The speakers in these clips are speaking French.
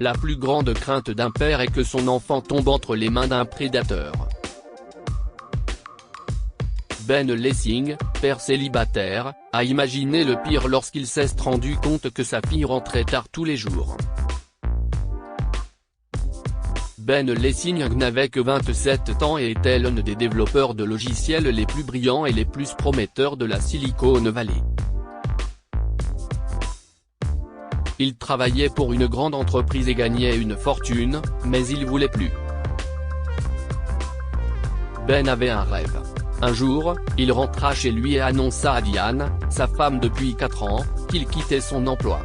La plus grande crainte d'un père est que son enfant tombe entre les mains d'un prédateur. Ben Lessing, père célibataire, a imaginé le pire lorsqu'il s'est rendu compte que sa fille rentrait tard tous les jours. Ben Lessing n'avait que 27 ans et était l'un des développeurs de logiciels les plus brillants et les plus prometteurs de la Silicon Valley. Il travaillait pour une grande entreprise et gagnait une fortune, mais il voulait plus. Ben avait un rêve. Un jour, il rentra chez lui et annonça à Diane, sa femme depuis 4 ans, qu'il quittait son emploi.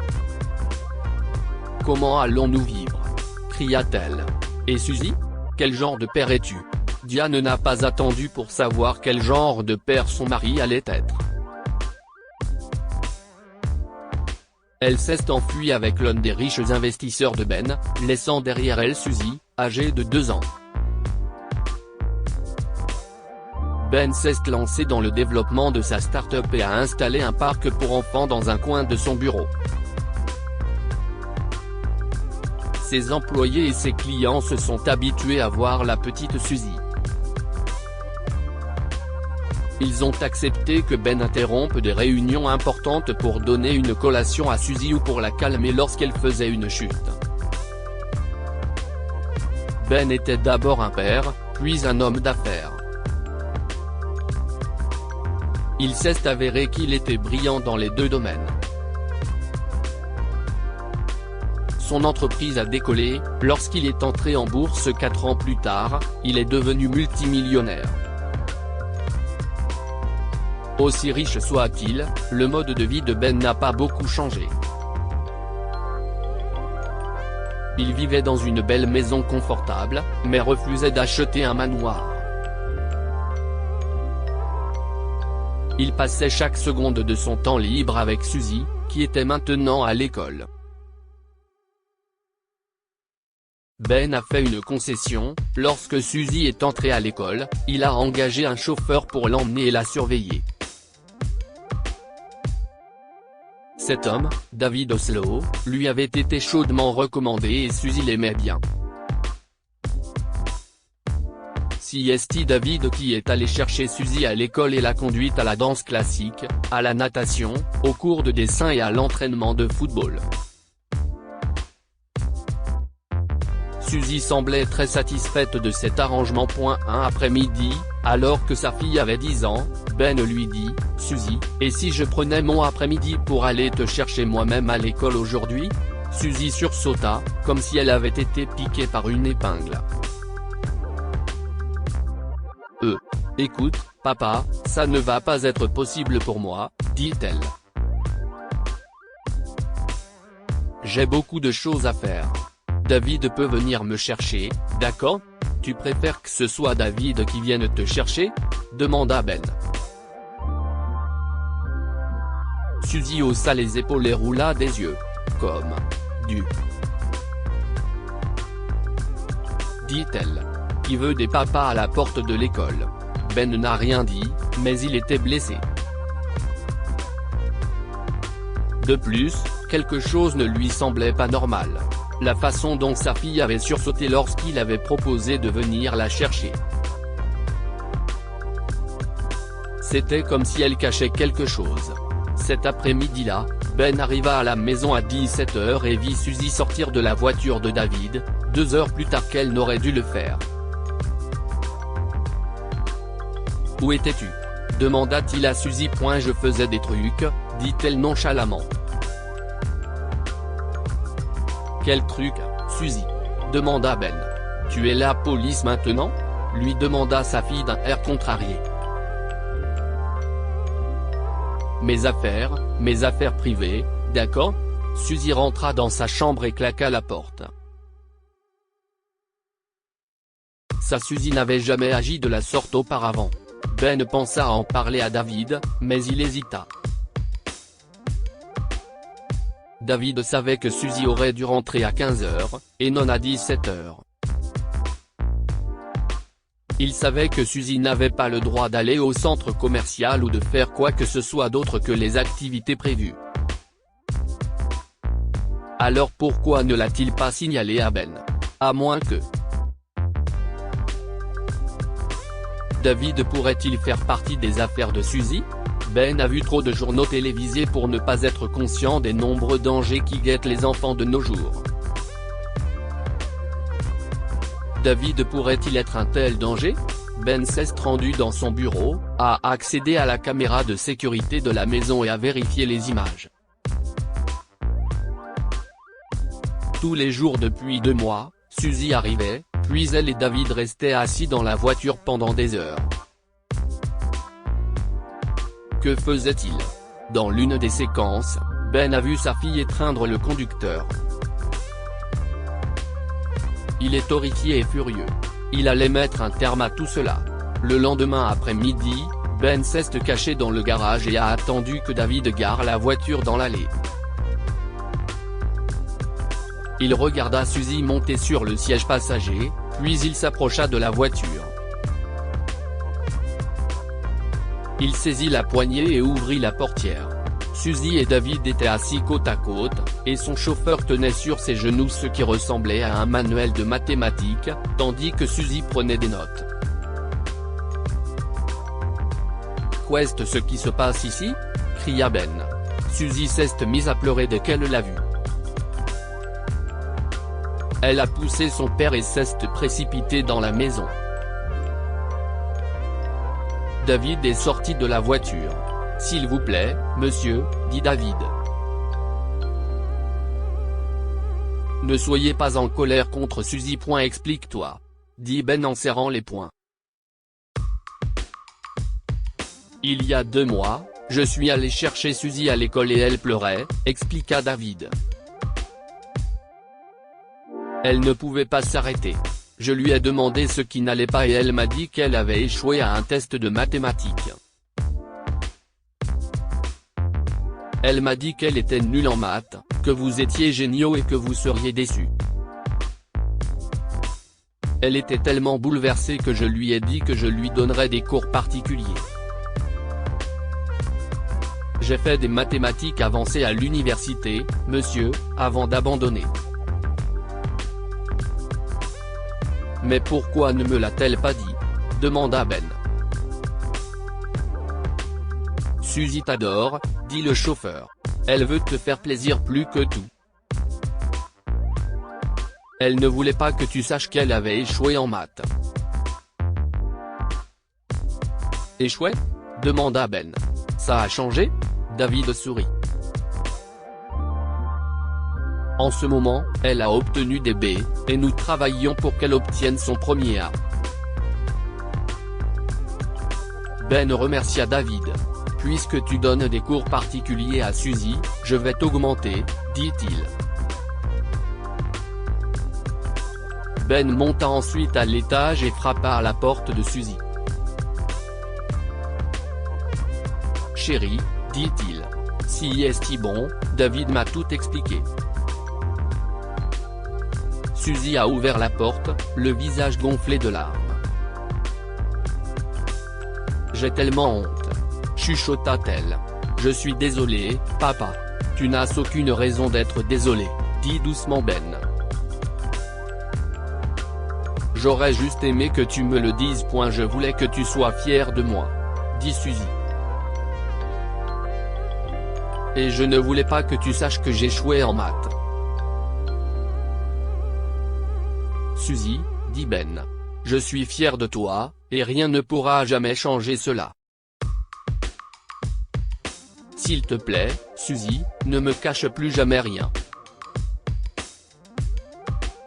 « Comment allons-nous vivre ?» cria-t-elle. « Et Suzy ? Quel genre de père es-tu » Diane n'a pas attendu pour savoir quel genre de père son mari allait être. Elle s'est enfuie avec l'un des riches investisseurs de Ben, laissant derrière elle Suzy, âgée de 2 ans. Ben s'est lancé dans le développement de sa start-up et a installé un parc pour enfants dans un coin de son bureau. Ses employés et ses clients se sont habitués à voir la petite Suzy. Ils ont accepté que Ben interrompe des réunions importantes pour donner une collation à Suzy ou pour la calmer lorsqu'elle faisait une chute. Ben était d'abord un père, puis un homme d'affaires. Il s'est avéré qu'il était brillant dans les deux domaines. Son entreprise a décollé, lorsqu'il est entré en bourse 4 ans plus tard, il est devenu multimillionnaire. Aussi riche soit-il, le mode de vie de Ben n'a pas beaucoup changé. Il vivait dans une belle maison confortable, mais refusait d'acheter un manoir. Il passait chaque seconde de son temps libre avec Suzy, qui était maintenant à l'école. Ben a fait une concession, lorsque Suzy est entrée à l'école, il a engagé un chauffeur pour l'emmener et la surveiller. Cet homme, David Oslo, lui avait été chaudement recommandé et Suzy l'aimait bien. C'est David qui est allé chercher Suzy à l'école et l'a conduite à la danse classique, à la natation, aux cours de dessin et à l'entraînement de football. Suzy semblait très satisfaite de cet arrangement. Un après-midi, alors que sa fille avait 10 ans, Ben lui dit, « Suzy, et si je prenais mon après-midi pour aller te chercher moi-même à l'école aujourd'hui ?» Suzy sursauta, comme si elle avait été piquée par une épingle. « Écoute, papa, ça ne va pas être possible pour moi, » dit-elle. « J'ai beaucoup de choses à faire. David peut venir me chercher, d'accord ? Tu préfères que ce soit David qui vienne te chercher ? » demanda Ben. Suzy haussa les épaules et roula des yeux. « Comme du… » dit-elle. « Qui veut des papas à la porte de l'école ?» Ben n'a rien dit, mais il était blessé. De plus, quelque chose ne lui semblait pas normal. La façon dont sa fille avait sursauté lorsqu'il avait proposé de venir la chercher. C'était comme si elle cachait quelque chose. Cet après-midi-là, Ben arriva à la maison à 17 h et vit Suzy sortir de la voiture de David, 2 heures plus tard qu'elle n'aurait dû le faire. « Où étais-tu » demanda-t-il à Suzy. « Je faisais des trucs », dit-elle nonchalamment. « Quel truc, Suzy » demanda Ben. « Tu es la police maintenant » lui demanda sa fille d'un air contrarié. « Mes affaires privées, d'accord ?» Suzy rentra dans sa chambre et claqua la porte. Sa Suzy n'avait jamais agi de la sorte auparavant. Ben pensa à en parler à David, mais il hésita. David savait que Suzy aurait dû rentrer à 15 h, et non à 17 h. Il savait que Suzy n'avait pas le droit d'aller au centre commercial ou de faire quoi que ce soit d'autre que les activités prévues. Alors pourquoi ne l'a-t-il pas signalé à Ben? À moins que... David pourrait-il faire partie des affaires de Suzy? Ben a vu trop de journaux télévisés pour ne pas être conscient des nombreux dangers qui guettent les enfants de nos jours. David pourrait-il être un tel danger? Ben s'est rendu dans son bureau, a accédé à la caméra de sécurité de la maison et a vérifié les images. Tous les jours depuis 2 mois, Suzy arrivait, puis elle et David restaient assis dans la voiture pendant des heures. Que faisait-il? Dans l'une des séquences, Ben a vu sa fille étreindre le conducteur. Il est horrifié et furieux. Il allait mettre un terme à tout cela. Le lendemain après-midi, Ben s'est caché dans le garage et a attendu que David gare la voiture dans l'allée. Il regarda Suzy monter sur le siège passager, puis il s'approcha de la voiture. Il saisit la poignée et ouvrit la portière. Suzy et David étaient assis côte à côte, et son chauffeur tenait sur ses genoux ce qui ressemblait à un manuel de mathématiques, tandis que Suzy prenait des notes. Qu'est-ce ce qui se passe ici? Cria Ben. Suzy s'est mise à pleurer dès qu'elle l'a vu. Elle a poussé son père et s'est précipitée dans la maison. David est sorti de la voiture. « S'il vous plaît, monsieur », dit David. « Ne soyez pas en colère contre Suzy. Explique-toi », dit Ben en serrant les poings. « Il y a 2 mois, je suis allé chercher Suzy à l'école et elle pleurait », expliqua David. « Elle ne pouvait pas s'arrêter. Je lui ai demandé ce qui n'allait pas et elle m'a dit qu'elle avait échoué à un test de mathématiques. Elle m'a dit qu'elle était nulle en maths, que vous étiez géniaux et que vous seriez déçus. Elle était tellement bouleversée que je lui ai dit que je lui donnerais des cours particuliers. J'ai fait des mathématiques avancées à l'université, monsieur, avant d'abandonner. Mais pourquoi ne me l'a-t-elle pas dit? Demanda Ben. Suzy t'adore, dit le chauffeur. Elle veut te faire plaisir plus que tout. Elle ne voulait pas que tu saches qu'elle avait échoué en maths. Échoué? Demanda Ben. Ça a changé? David sourit. En ce moment, elle a obtenu des B, et nous travaillons pour qu'elle obtienne son premier A. Ben remercia David. Puisque tu donnes des cours particuliers à Suzy, je vais t'augmenter, dit-il. Ben monta ensuite à l'étage et frappa à la porte de Suzy. Chérie, dit-il. Si est-il bon, David m'a tout expliqué. Suzy a ouvert la porte, le visage gonflé de larmes. J'ai tellement honte. Chuchota-t-elle. Je suis désolée, papa. Tu n'as aucune raison d'être désolé, dit doucement Ben. J'aurais juste aimé que tu me le dises. Je voulais que tu sois fier de moi, dit Suzy. Et je ne voulais pas que tu saches que j'échouais en maths. Suzy, dit Ben. Je suis fier de toi, et rien ne pourra jamais changer cela. S'il te plaît, Suzy, ne me cache plus jamais rien.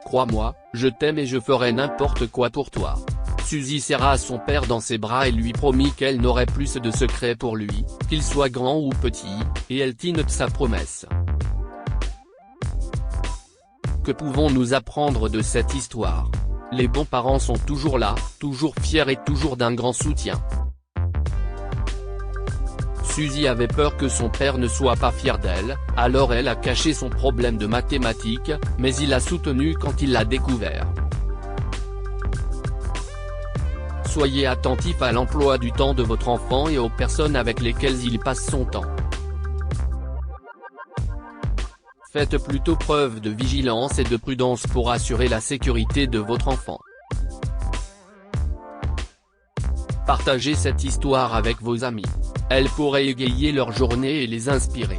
Crois-moi, je t'aime et je ferai n'importe quoi pour toi. Suzy serra son père dans ses bras et lui promit qu'elle n'aurait plus de secrets pour lui, qu'il soit grand ou petit, et elle tint sa promesse. Que pouvons-nous apprendre de cette histoire? Les bons parents sont toujours là, toujours fiers et toujours d'un grand soutien. Suzy avait peur que son père ne soit pas fier d'elle, alors elle a caché son problème de mathématiques, mais il l'a soutenu quand il l'a découvert. Soyez attentif à l'emploi du temps de votre enfant et aux personnes avec lesquelles il passe son temps. Faites plutôt preuve de vigilance et de prudence pour assurer la sécurité de votre enfant. Partagez cette histoire avec vos amis. Elle pourrait égayer leur journée et les inspirer.